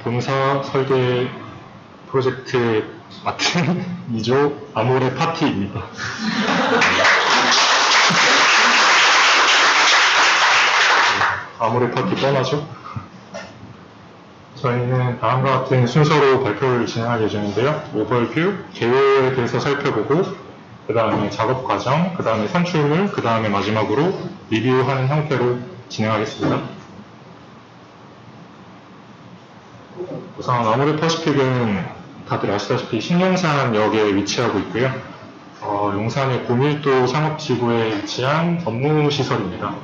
본사 설계 프로젝트 맡은 2조 아모레 파티입니다. 아모레 파티 뻔하죠? 저희는 다음과 같은 순서로 발표를 진행할 예정인데요. 오버뷰, 개요에 대해서 살펴보고, 그 다음에 작업 과정, 그 다음에 산출물, 그 다음에 마지막으로 리뷰하는 형태로 진행하겠습니다. 우선 아모레 퍼시픽은 다들 아시다시피 신용산역에 위치하고 있고요. 용산의 고밀도 상업지구에 위치한 업무시설입니다.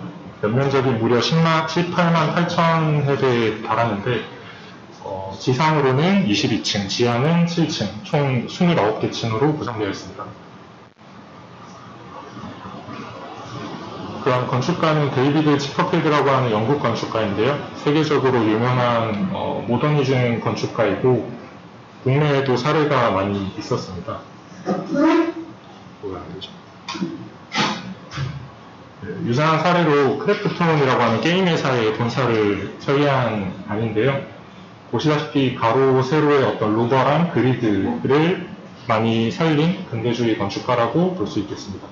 연면적이 무려 18만 8천 세대에 달하는데 지상으로는 22층, 지하는 7층, 총 29개 층으로 구성되어 있습니다. 그런 건축가는 데이비드 치퍼필드라고 하는 영국 건축가인데요. 세계적으로 유명한 모더니즘 건축가이고 국내에도 사례가 많이 있었습니다. 유사한 사례로 크래프톤이라고 하는 게임 회사의 본사를 설계한 안인데요. 보시다시피 가로, 세로의 어떤 루버랑 그리드를 많이 살린 근대주의 건축가라고 볼 수 있겠습니다.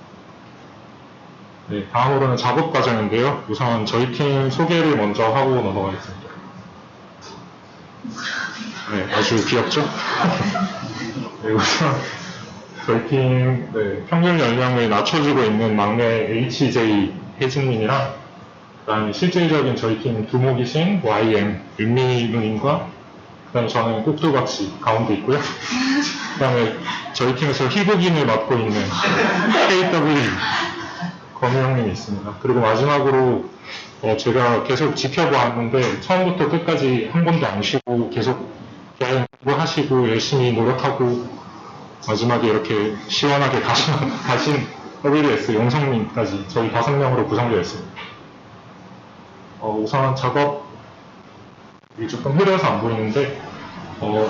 네, 다음으로는 작업 과정인데요. 우선 저희 팀 소개를 먼저 하고 넘어가겠습니다. 네, 아주 귀엽죠? 네, 우선 저희 팀 평균 연령을 낮춰주고 있는 막내 HJ 혜진님이랑 그 다음에 실질적인 저희 팀 두목이신 YM 윤미 누님과 그 다음에 저는 꼭두각시 가운데 있고요. 그 다음에 저희 팀에서 희극인을 맡고 있는 KW 검우형님이 있습니다. 그리고 마지막으로 제가 계속 지켜보았는데 처음부터 끝까지 한 번도 안 쉬고 계속 공부하시고 열심히 노력하고 마지막에 이렇게 시원하게 가신 WS 용성님까지 저희 5명으로 구성되어 있습니다. 우선 작업이 조금 흐려서 안 보이는데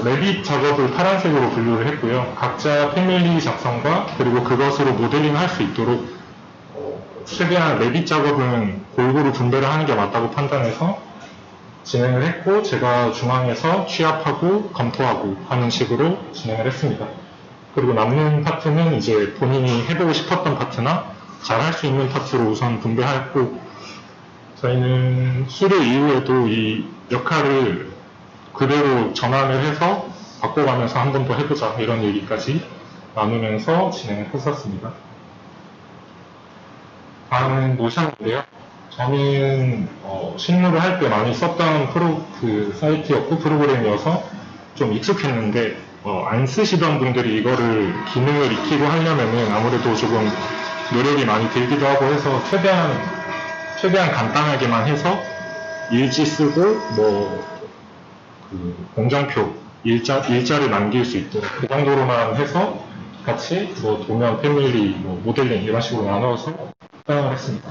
레빗 작업을 파란색으로 분류를 했고요. 각자 패밀리 작성과 그리고 그것으로 모델링을 할 수 있도록 최대한 레빗 작업은 골고루 분배를 하는 게 맞다고 판단해서 진행을 했고 제가 중앙에서 취합하고 검토하고 하는 식으로 진행을 했습니다. 그리고 남는 파트는 이제 본인이 해보고 싶었던 파트나 잘 할 수 있는 파트로 우선 분배했고 저희는 수료 이후에도 이 역할을 그대로 전환을 해서 바꿔가면서 한 번 더 해보자 이런 얘기까지 나누면서 진행을 했었습니다. 다음은 노션인데요. 저는 실무를 할 때 많이 썼던 사이트였고 프로그램이어서 좀 익숙했는데 안 쓰시던 분들이 이거를 기능을 익히고 하려면은 아무래도 조금 노력이 많이 들기도 하고 해서 최대한 간단하게만 해서 일지 쓰고 공정표 일자를 남길 수 있도록 그 정도로만 해서 같이 도면, 패밀리, 모델링 이런 식으로 나눠서 사용을 했습니다.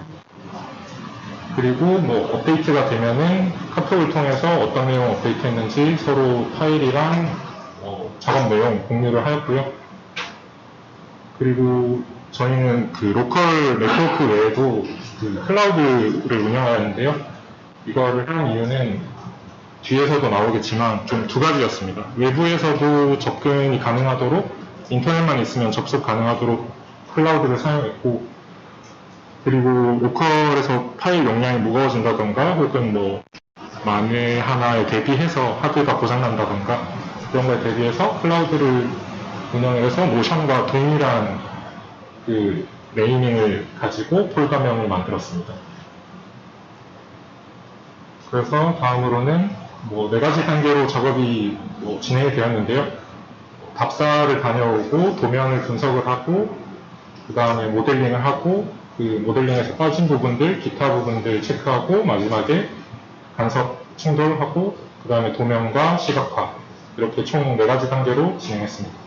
그리고 업데이트가 되면은 카톡을 통해서 어떤 내용 업데이트 했는지 서로 파일이랑 작업 내용 공유를 하였고요. 그리고 저희는 그 로컬 네트워크 외에도 그 클라우드를 운영하는데요. 이거를 한 이유는 뒤에서도 나오겠지만 좀 두 가지였습니다. 외부에서도 접근이 가능하도록 인터넷만 있으면 접속 가능하도록 클라우드를 사용했고 그리고 로컬에서 파일 용량이 무거워진다던가 혹은 만에 하나에 대비해서 하드가 고장난다던가 이런 거에 대비해서 클라우드를 운영해서 노션과 동일한 그 네이밍을 가지고 폴더명을 만들었습니다. 그래서 다음으로는 4가지 단계로 작업이 진행이 되었는데요. 답사를 다녀오고 도면을 분석을 하고 그 다음에 모델링을 하고 그 모델링에서 빠진 부분들, 기타 부분들 체크하고 마지막에 간섭 충돌하고 그 다음에 도면과 시각화 이렇게 총 4가지 단계로 진행했습니다.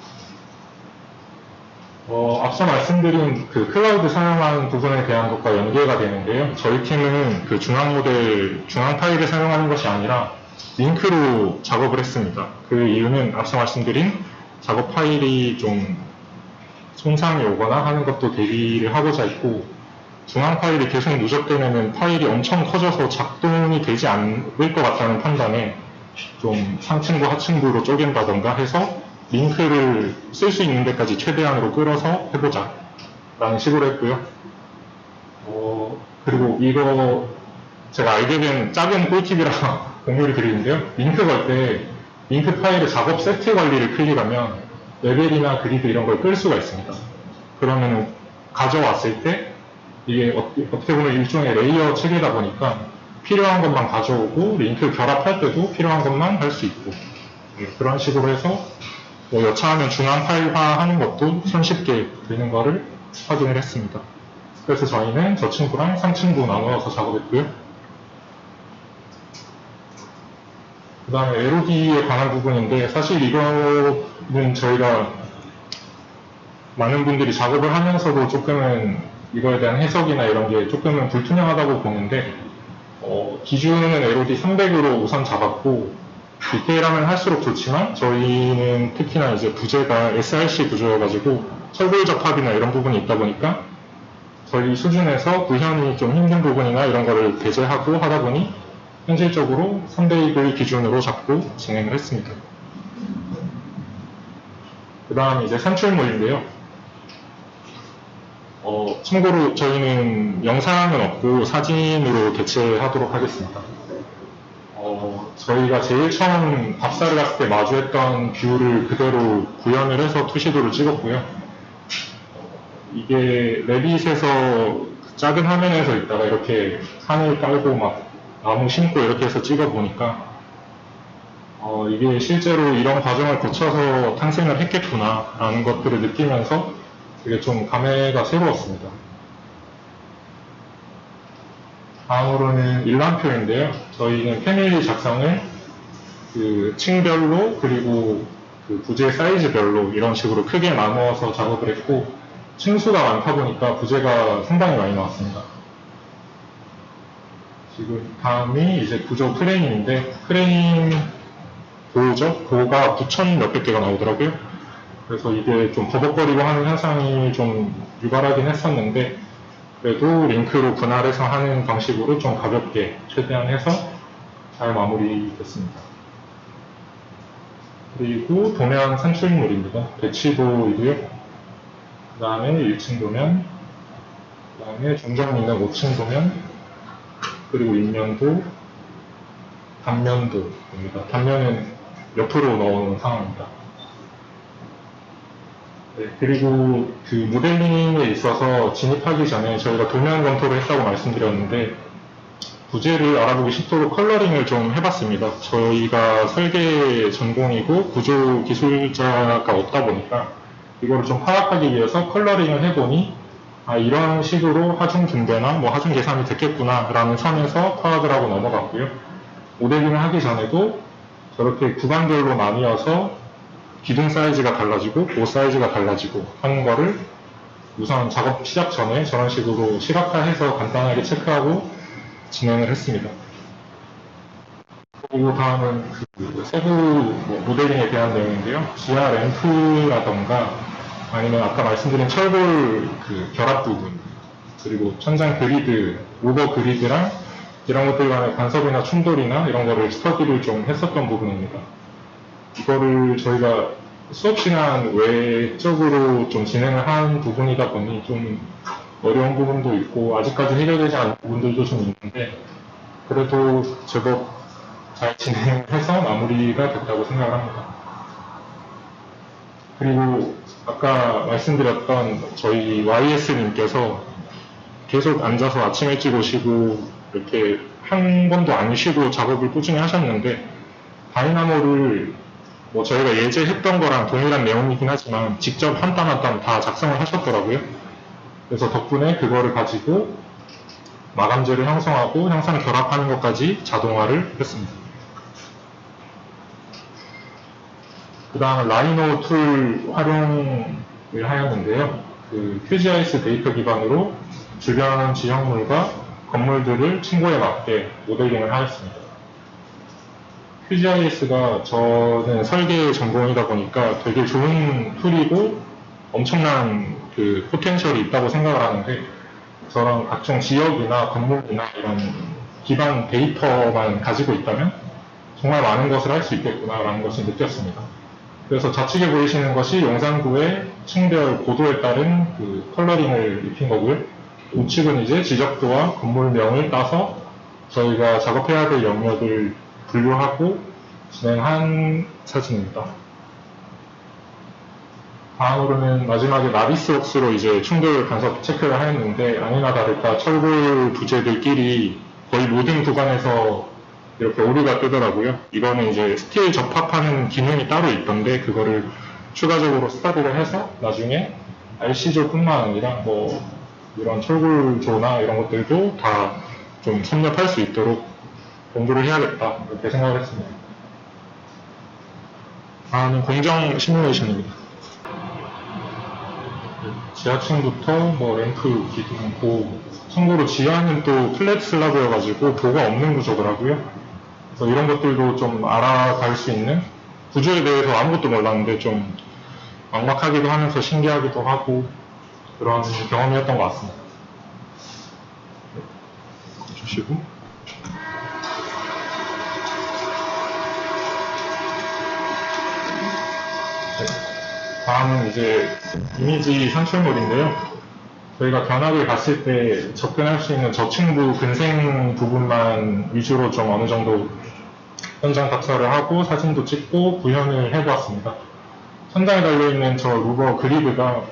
앞서 말씀드린 그 클라우드 사용하는 부분에 대한 것과 연계가 되는데요. 저희 팀은 그 중앙 파일을 사용하는 것이 아니라 링크로 작업을 했습니다. 그 이유는 앞서 말씀드린 작업 파일이 좀 손상이 오거나 하는 것도 대비를 하고자 했고 중앙 파일이 계속 누적되면 파일이 엄청 커져서 작동이 되지 않을 것 같다는 판단에 좀 상층부, 하층부로 쪼갠다던가 해서 링크를 쓸 수 있는 데까지 최대한으로 끌어서 해보자 라는 식으로 했고요. 그리고 이거 제가 알게 된 작은 꿀팁이라 공유를 드리는데요. 링크 걸 때 링크 파일의 작업 세트 관리를 클릭하면 레벨이나 그리드 이런 걸 끌 수가 있습니다. 그러면 가져왔을 때 이게 어떻게 보면 일종의 레이어 체계다 보니까 필요한 것만 가져오고 링크 결합할 때도 필요한 것만 할 수 있고 그런 식으로 해서 뭐 여차하면 중앙 파일화 하는 것도 손쉽게 되는 거를 확인을 했습니다. 그래서 저희는 저층부랑 상층부 나누어서 작업했고요. 그 다음에 LOD에 관한 부분인데 사실 이거는 저희가 많은 분들이 작업을 하면서도 조금은 이거에 대한 해석이나 이런 게 조금은 불투명하다고 보는데 기준은 LOD 300으로 우선 잡았고 디테일하면 할수록 좋지만 저희는 특히나 이제 부재가 SRC 구조여가지고 철골 접합이나 이런 부분이 있다 보니까 저희 수준에서 구현이 좀 힘든 부분이나 이런 거를 배제하고 하다 보니 현실적으로 300을 기준으로 잡고 진행을 했습니다. 그 다음 이제 산출물인데요. 참고로 저희는 영상은 없고 사진으로 대체하도록 하겠습니다. 저희가 제일 처음 답사를 갔을 때 마주했던 뷰를 그대로 구현을 해서 투시도를 찍었고요. 이게 레빗에서 작은 화면에서 있다가 이렇게 산을 깔고 막 나무 심고 이렇게 해서 찍어보니까 이게 실제로 이런 과정을 거쳐서 탄생을 했겠구나 라는 것들을 느끼면서 되게 좀 감회가 새로웠습니다. 다음으로는 일람표인데요. 저희는 패밀리 작성을 그 층별로 그리고 그 부재 사이즈별로 이런 식으로 크게 나누어서 작업을 했고 층수가 많다 보니까 부재가 상당히 많이 나왔습니다. 지금 다음이 이제 구조 프레임인데 프레임 보호죠? 보호가 9,000 몇백 개가 나오더라고요. 그래서 이게 좀 버벅거리고 하는 현상이 좀 유발하긴 했었는데 그래도 링크로 분할해서 하는 방식으로 좀 가볍게 최대한 해서 잘 마무리됐습니다. 그리고 도면 산출물입니다. 배치도이고요. 그 다음에 1층 도면, 그 다음에 중정 있는 5층 도면, 그리고 인면도, 단면도입니다. 단면은 옆으로 넣어놓은 상황입니다. 네, 그리고 그 모델링에 있어서 진입하기 전에 저희가 도면 검토를 했다고 말씀드렸는데 부재를 알아보기 쉽도록 컬러링을 좀 해봤습니다. 저희가 설계 전공이고 구조 기술자가 없다 보니까 이거를 좀 파악하기 위해서 컬러링을 해보니 이런 식으로 하중 분배나 뭐 하중 계산이 됐겠구나 라는 선에서 파악을 하고 넘어갔고요. 모델링을 하기 전에도 저렇게 구간별로 나뉘어서 기둥 사이즈가 달라지고 옷 사이즈가 달라지고 하는 거를 우선 작업 시작 전에 저런 식으로 시각화해서 간단하게 체크하고 진행을 했습니다. 그리고 다음은 그 세부 모델링에 대한 내용인데요. 지하 램프라던가 아니면 아까 말씀드린 철골 그 결합 부분 그리고 천장 그리드, 오버 그리드랑 이런 것들 간의 간섭이나 충돌이나 이런 거를 스터디를 좀 했었던 부분입니다. 이거를 저희가 수업 시간 외적으로 좀 진행을 한 부분이다 보니 좀 어려운 부분도 있고 아직까지 해결되지 않은 부분들도 좀 있는데 그래도 제법 잘 진행해서 마무리가 됐다고 생각을 합니다. 그리고 아까 말씀드렸던 저희 YS님께서 계속 앉아서 아침 일찍 오시고 이렇게 한 번도 안 쉬고 작업을 꾸준히 하셨는데 다이나모를 뭐 저희가 예제했던 거랑 동일한 내용이긴 하지만 직접 한 땀 한 땀 다 작성을 하셨더라고요. 그래서 덕분에 그거를 가지고 마감재를 형성하고 형상 결합하는 것까지 자동화를 했습니다. 그 다음 라이노 툴 활용을 하였는데요. 그 QGIS 데이터 기반으로 주변 지형물과 건물들을 층고에 맞게 모델링을 하였습니다. QGIS가 저는 설계 전공이다 보니까 되게 좋은 툴이고 엄청난 그 포텐셜이 있다고 생각을 하는데 저런 각종 지역이나 건물이나 이런 기반 데이터만 가지고 있다면 정말 많은 것을 할 수 있겠구나라는 것을 느꼈습니다. 그래서 좌측에 보이시는 것이 용산구의 층별 고도에 따른 그 컬러링을 입힌 거고요. 우측은 이제 지적도와 건물명을 따서 저희가 작업해야 될 영역을 분류하고 진행한 사진입니다. 다음으로는 마지막에 나비스웍스로 이제 충돌 간섭 체크를 하였는데 아니나 다를까 철골 부재들끼리 거의 모든 구간에서 이렇게 오류가 뜨더라고요. 이거는 이제 스틸 접합하는 기능이 따로 있던데 그거를 추가적으로 스타디를 해서 나중에 RC조뿐만 아니라 뭐 이런 철골조나 이런 것들도 다 좀 섭렵할 수 있도록 공부를 해야겠다 이렇게 생각을 했습니다. 다음은 공정 시뮬레이션입니다. 지하층부터 뭐 램프, 기둥, 보, 참고로 지하는 또 플랫 슬라브여가지고 보가 없는 구조더라고요. 그래서 이런 것들도 좀 알아갈 수 있는 구조에 대해서 아무것도 몰랐는데 좀 막막하기도 하면서 신기하기도 하고 그런 경험이었던 것 같습니다. 주시고 다음은 이제 이미지 산출물인데요. 저희가 견학을 갔을 때 접근할 수 있는 저층부 근생 부분만 위주로 좀 어느 정도 현장 답사를 하고 사진도 찍고 구현을 해보았습니다. 천장에 달려있는 저 루버 그리드가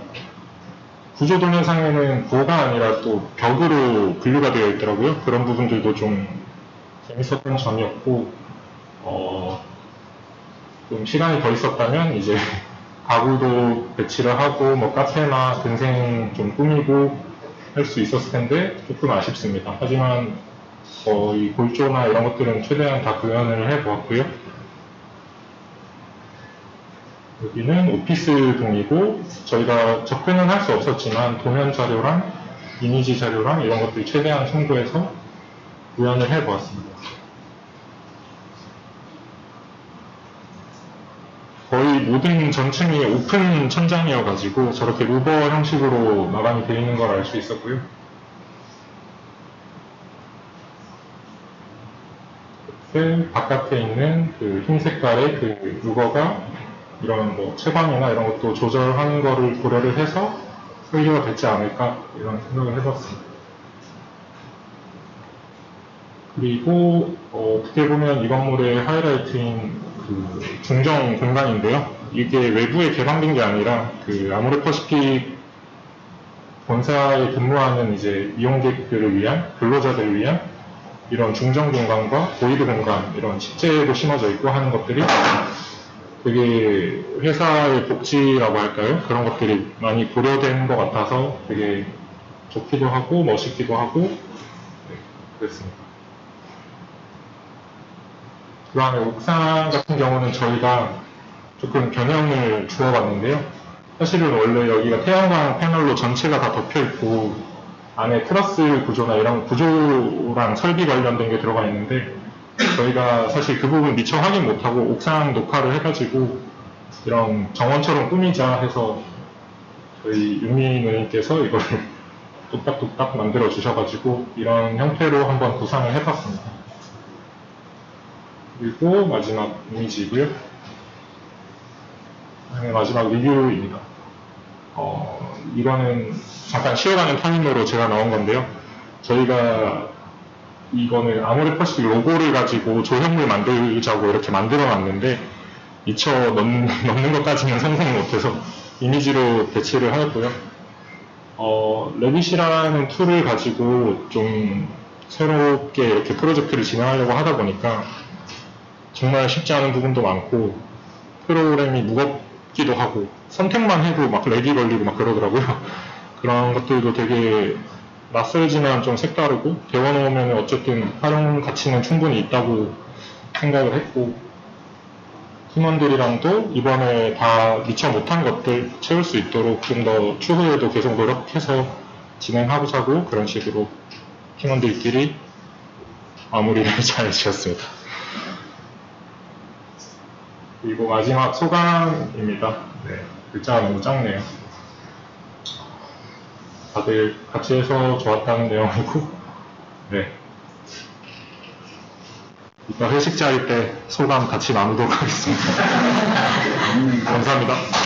구조 동영상에는 보가 아니라 또 벽으로 분류가 되어 있더라고요. 그런 부분들도 좀 재밌었던 점이었고, 좀 시간이 더 있었다면 이제 가구도 배치를 하고 뭐 카페나 근생 좀 꾸미고 할 수 있었을 텐데 조금 아쉽습니다. 하지만 이 골조나 이런 것들은 최대한 다 구현을 해보았고요. 여기는 오피스 동이고 저희가 접근은 할 수 없었지만 도면 자료랑 이미지 자료랑 이런 것들 최대한 참고해서 구현을 해보았습니다. 거의 모든 전층이 오픈 천장이어가지고 저렇게 루버 형식으로 마감이 되어 있는 걸 알 수 있었고요. 바깥에 있는 그 흰 색깔의 그 루버가 이런 뭐 채광이나 이런 것도 조절하는 거를 고려를 해서 설계가 됐지 않을까 이런 생각을 해봤습니다. 그리고 어떻게 보면 이 건물의 하이라이트인 그 중정 공간인데요. 이게 외부에 개방된 게 아니라 그 아모레퍼시픽 본사에 근무하는 이제 이용객들을 위한 근로자들을 위한 이런 중정 공간과 보이드 공간 이런 식재도 심어져 있고 하는 것들이 되게 회사의 복지라고 할까요? 그런 것들이 많이 고려된 것 같아서 되게 좋기도 하고 멋있기도 하고 네, 그랬습니다. 그 다음에 옥상 같은 경우는 저희가 조금 변형을 주어봤는데요. 사실은 원래 여기가 태양광 패널로 전체가 다 덮여있고 안에 트러스 구조나 이런 구조랑 설비 관련된 게 들어가 있는데 저희가 사실 그 부분 미처 확인 못하고 옥상 녹화를 해가지고 이런 정원처럼 꾸미자 해서 저희 윤미 누님께서 이걸 뚝딱뚝딱 만들어 주셔가지고 이런 형태로 한번 구상을 해봤습니다. 그리고 마지막 이미지고요. 마지막 리뷰입니다. 이거는 잠깐 쉬어가는 타임으로 제가 넣은 건데요. 저희가 이거는 아모레퍼시픽 로고를 가지고 조형물 만들자고 이렇게 만들어 놨는데 미처 넣는 것까지는 상상을 못해서 이미지로 배치를 하였고요. 레빗이라는 툴을 가지고 좀 새롭게 이렇게 프로젝트를 진행하려고 하다 보니까 정말 쉽지 않은 부분도 많고 프로그램이 무겁기도 하고 선택만 해도 막 렉이 걸리고 막 그러더라고요. 그런 것들도 되게 낯설지만 좀 색다르고 배워놓으면 어쨌든 활용 가치는 충분히 있다고 생각을 했고 팀원들이랑도 이번에 다 미처 못한 것들 채울 수 있도록 좀 더 추후에도 계속 노력해서 진행하자고 그런 식으로 팀원들끼리 마무리를 잘 지었습니다. 그리고 마지막 소감입니다. 네, 글자가 너무 작네요. 다들 같이 해서 좋았다는 내용이고, 네. 회식 자리 때 소감 같이 나누도록 하겠습니다. 감사합니다.